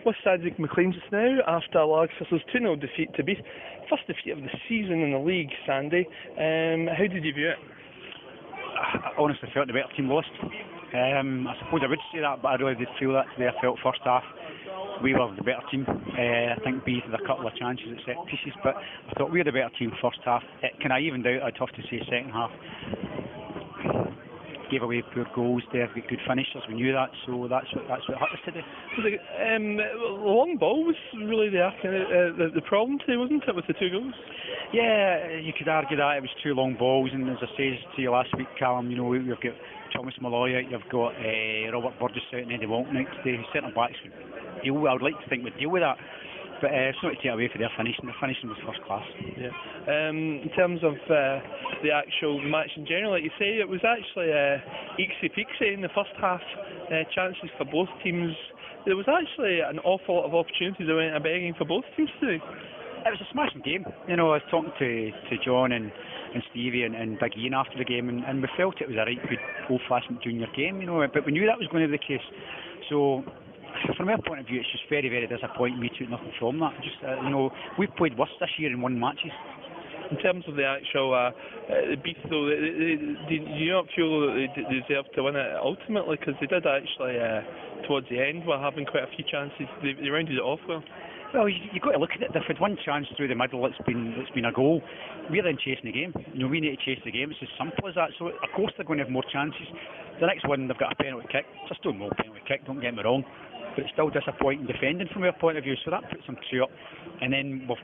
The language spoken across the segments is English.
with Sandy MacLean just now after LARGS Thistle's 2-0 defeat to Beith. First defeat of the season in the league, Sandy. How did you view it? I honestly felt the better team lost. I suppose I would say that, but I really did feel that today. I felt first half we were the better team. I think Beith had a couple of chances at set pieces, but I thought we were the better team first half. Can I even doubt? I'd have to say second half. Gave away poor goals there, got good finishers, we knew that, so that's what hurt us today. The long ball was really the problem today, wasn't it, with the 2 goals? Yeah, you could argue that it was 2 long balls, and as I said to you last week, Callum, you know, we've got Thomas Malloy out, you've got Robert Burgess out and Eddie Walton out today. Centre backs would deal with, I would like to think would deal with that. But it's not to take away for their finishing. The finishing was first class. Yeah. In terms of the actual match in general, like you say, it was actually eeksy-peeksy in the first half. Chances for both teams. There was actually an awful lot of opportunities that went a-begging for both teams today. It was a smashing game. You know, I was talking to John and Stevie and Big Ian after the game, and we felt it was a right good old-fashioned junior game. You know, but we knew that was going to be the case. So, from our point of view, it's just very, very disappointing. We took nothing from that. Just you know, we've played worse this year in won matches. In terms of the actual Beith, though, do you not feel that they deserved to win it ultimately? Because they did actually, towards the end, were having quite a few chances. They rounded it off well. Well, you've got to look at it. They've had one chance through the middle. It's been a goal. We're then chasing the game. You know, we need to chase the game. It's as simple as that. So of course they're going to have more chances. The next one, they've got a penalty kick. Just don't know penalty kick. Don't get me wrong. But it's still disappointing defending from our point of view, so that puts them 2 up. And then we've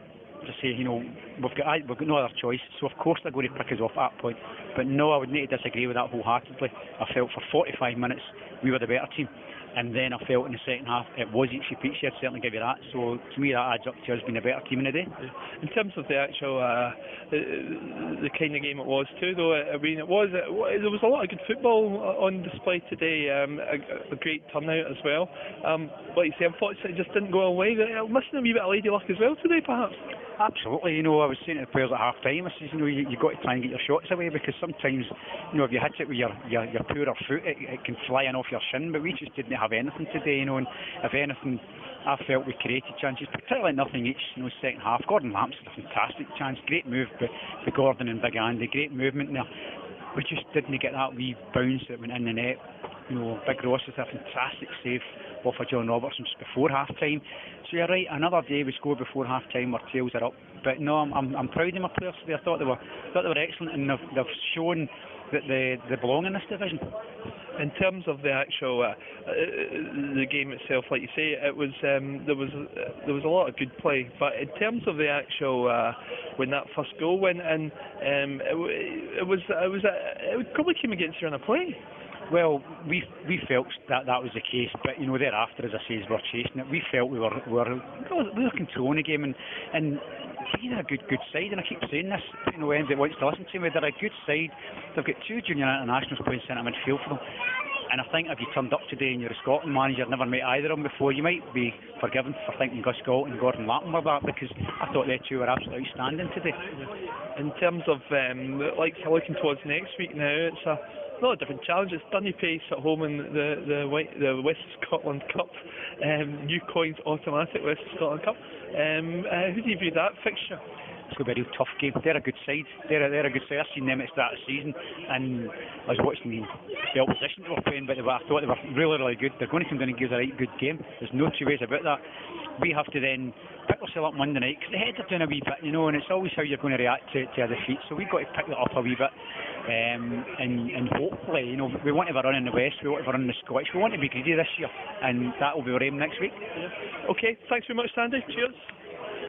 to say, you know, we've got no other choice, so of course they're going to pick us off at that point. But no, I would need to disagree with that wholeheartedly. I felt for 45 minutes we were the better team, and then I felt in the second half it was eeksy-peeksy. I'd certainly give you that. So to me that adds up to us being a better team in the day. In terms of the actual the kind of game it was too, though, I mean there was a lot of good football on display today. A great turnout as well. Like you say, unfortunately it just didn't go away. Missing a wee bit of lady luck as well today, perhaps. Absolutely, you know, I was saying to the players at half time, I says, you know, you've got to try and get your shots away, because sometimes, you know, if you hit it with your poorer foot, it can fly in off your shin, but we just didn't have anything today, you know, and if anything, I felt we created chances, particularly nothing each, you know, second half. Gordon Lamps had a fantastic chance, great move by Gordon and Big Andy, great movement there. We just didn't get that wee bounce that went in the net. You know, Big Ross is a fantastic save off of John Robertson just before half time. So you're right, another day we scored before half time, our tails are up. But no, I'm proud of my players today. I thought they were excellent, and they've shown that they belong in this division. In terms of the actual the game itself, like you say, it was there was a lot of good play. But in terms of the actual when that first goal went in, it probably came against you on a play. Well, we felt that was the case, but you know, thereafter, as I say, we're chasing it. We felt we were controlling the game, and being a good side. And I keep saying this, you know, anybody wants to listen to me, they're a good side. They've got 2 junior internationals playing centre midfield for them. And I think if you turned up today and you're a Scotland manager, never met either of them before, you might be forgiven for thinking Gus Galt and Gordon Lappin were that, because I thought they 2 were absolutely outstanding today. In terms of like looking towards next week now, it's a lot of different challenges. Dunny Pace at home in the West Scotland Cup, New Coins Automatic West Scotland Cup. Who do you view that fixture? It's going to be a real tough game. They're a good side. They're a good side. I've seen them at the start of the season, and I was watching the opposition they were playing, but I thought they were really, really good. They're going to come down and give us a right good game. There's no 2 ways about that. We have to then pick ourselves up Monday night, because the heads are doing a wee bit, you know, and it's always how you're going to react to a defeat. So we've got to pick that up a wee bit, and hopefully, you know, we want to have a run in the West, we want to have a run in the Scottish, we want to be greedy this year, and that will be our aim next week. Yeah. Okay, thanks very much, Sandy. Cheers.